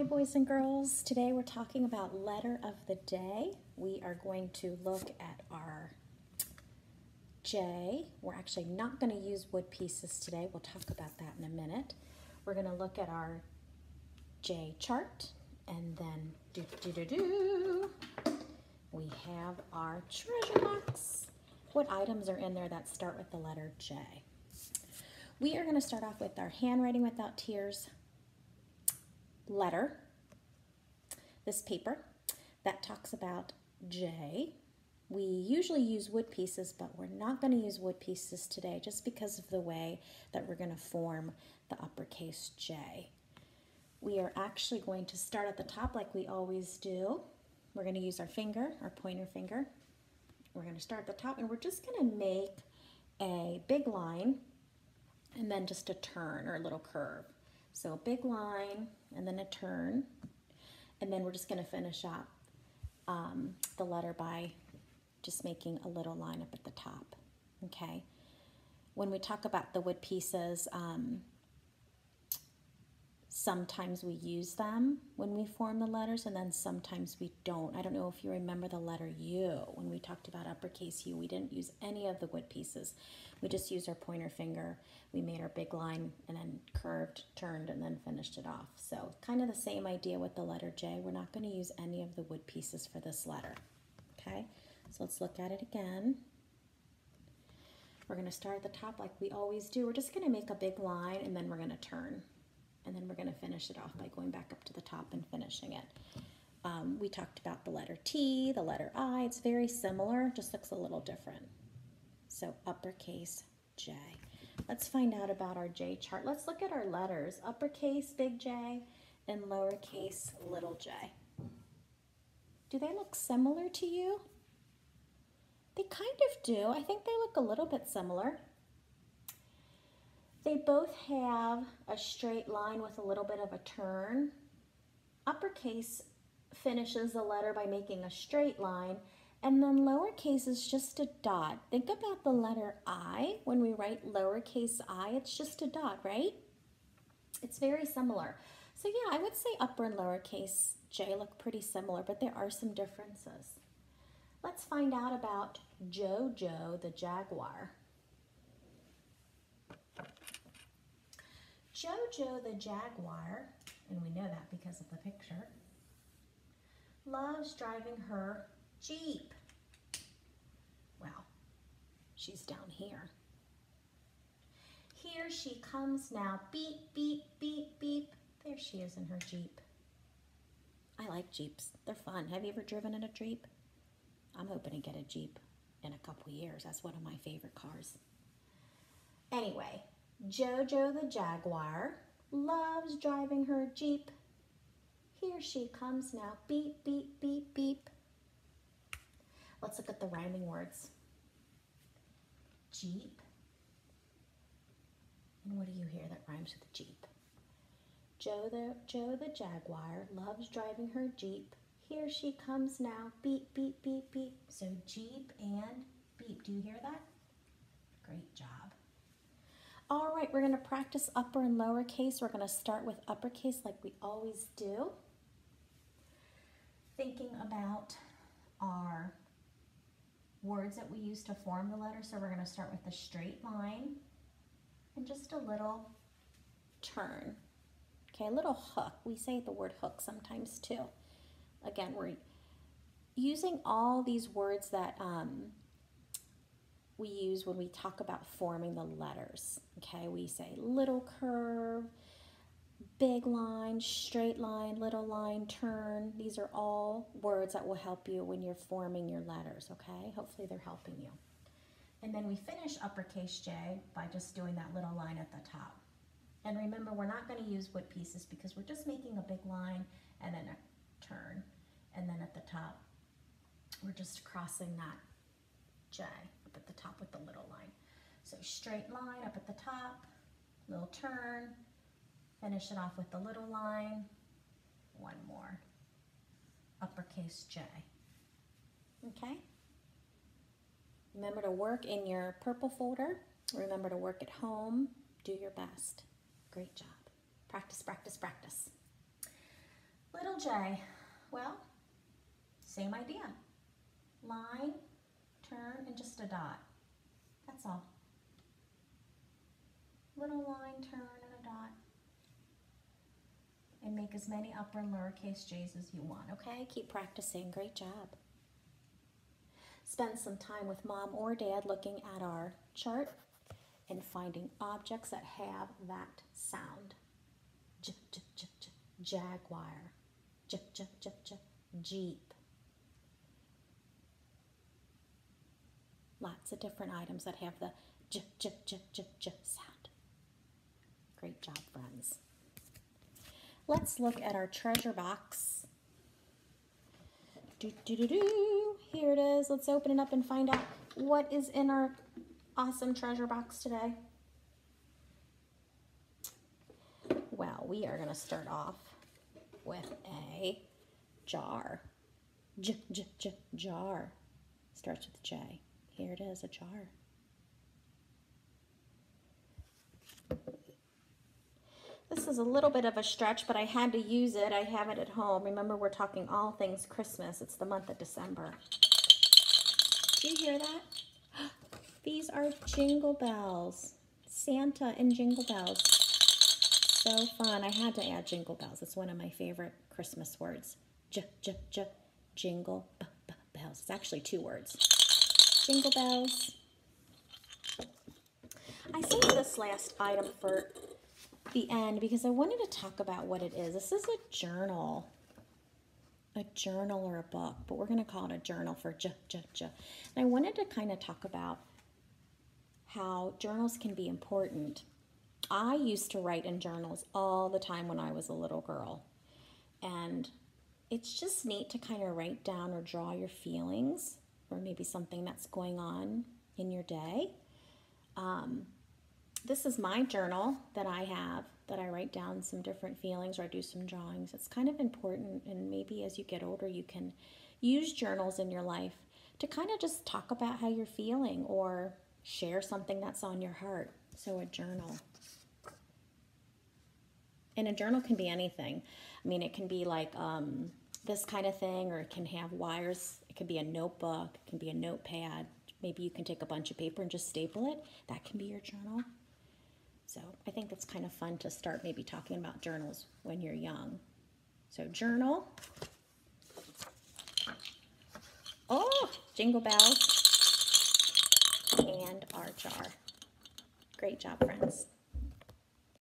Hi boys and girls, today we're talking about letter of the day. We are going to look at our J. We're actually not going to use wood pieces today. We'll talk about that in a minute. We're going to look at our J chart and then we have our treasure box. What items are in there that start with the letter J? We are going to start off with our Handwriting Without Tears letter, this paper that talks about J. We usually use wood pieces, but we're not going to use wood pieces today just because of the way that we're going to form the uppercase J. We are actually going to start at the top like we always do. We're going to use our finger, our pointer finger. We're going to start at the top and we're just going to make a big line and then just a turn or a little curve. So a big line and then a turn, and then we're just going to finish up the letter by just making a little line up at the top, okay? When we talk about the wood pieces, sometimes we use them when we form the letters and then sometimes we don't. I don't know if you remember the letter U. When we talked about uppercase U, we didn't use any of the wood pieces. We just used our pointer finger. We made our big line and then curved, turned, and then finished it off. So kind of the same idea with the letter J. We're not going to use any of the wood pieces for this letter, okay? So let's look at it again. We're going to start at the top like we always do. We're just going to make a big line and then we're going to turn. And then we're going to finish it off by going back up to the top and finishing it. We talked about the letter T, the letter I. It's very similar, just looks a little different. So uppercase J. Let's find out about our J chart. Let's look at our letters, uppercase big J and lowercase little j. Do they look similar to you? They kind of do. I think they look a little bit similar. They both have a straight line with a little bit of a turn. Uppercase finishes the letter by making a straight line, and then lowercase is just a dot. Think about the letter I. When we write lowercase I, it's just a dot, right? It's very similar. So yeah, I would say upper and lowercase J look pretty similar, but there are some differences. Let's find out about Jojo the jaguar. Jojo the jaguar, and we know that because of the picture, loves driving her Jeep. Well, she's down here. Here she comes now. Beep, beep, beep, beep. There she is in her Jeep. I like Jeeps. They're fun. Have you ever driven in a Jeep? I'm hoping to get a Jeep in a couple years. That's one of my favorite cars. Anyway, Jojo the jaguar loves driving her Jeep. Here she comes now. Beep, beep, beep, beep. Let's look at the rhyming words. Jeep. And what do you hear that rhymes with Jeep? Joe the jaguar loves driving her Jeep. Here she comes now. Beep, beep, beep, beep. So Jeep and beep. Do you hear that? Great job. All right, we're going to practice upper and lowercase. We're going to start with uppercase like we always do. Thinking about our words that we use to form the letter. So we're going to start with a straight line and just a little turn. Okay, a little hook. We say the word hook sometimes too. Again, we're using all these words that we use when we talk about forming the letters. Okay, we say little curve, big line, straight line, little line, turn. These are all words that will help you when you're forming your letters, okay? Hopefully they're helping you. And then we finish uppercase J by just doing that little line at the top. And remember, we're not going to use wood pieces because we're just making a big line and then a turn. And then at the top, we're just crossing that J up at the top with the little line. So straight line up at the top, little turn, finish it off with the little line, one more, uppercase J. Okay? Remember to work in your purple folder. Remember to work at home. Do your best. Great job. Practice, practice, practice. Little j, well, same idea. Line, turn, and just a dot. That's all. Little line, turn, and a dot. And make as many upper and lowercase j's as you want, okay? Keep practicing. Great job. Spend some time with mom or dad looking at our chart and finding objects that have that sound. J, j, j, j, jaguar. J, j, j, j, jeep. Lots of different items that have the j, j, j, j, j sound. Great job, friends. Let's look at our treasure box. Here it is. Let's open it up and find out what is in our awesome treasure box today. Well, we are going to start off with a jar. Jar. Starts with J. Here it is, a jar. This is a little bit of a stretch, but I had to use it. I have it at home. Remember, we're talking all things Christmas. It's the month of December. Do you hear that? These are jingle bells. Santa and jingle bells. So fun. I had to add jingle bells. It's one of my favorite Christmas words. Jingle bells. It's actually 2 words. Jingle bells. I saved this last item for the end because I wanted to talk about what it is. This is a journal or a book, but we're going to call it a journal for And I wanted to kind of talk about how journals can be important. I used to write in journals all the time when I was a little girl, and it's just neat to kind of write down or draw your feelings or maybe something that's going on in your day. This is my journal that I have, that I write down some different feelings or I do some drawings. It's kind of important, and maybe as you get older you can use journals in your life to kind of just talk about how you're feeling or share something that's on your heart. So a journal. And a journal can be anything. I mean, it can be like this kind of thing, or it can have wires. It can be a notebook. It can be a notepad. Maybe you can take a bunch of paper and just staple it. That can be your journal. So I think that's kind of fun to start maybe talking about journals when you're young. So journal. Oh, jingle bells. And our jar. Great job, friends.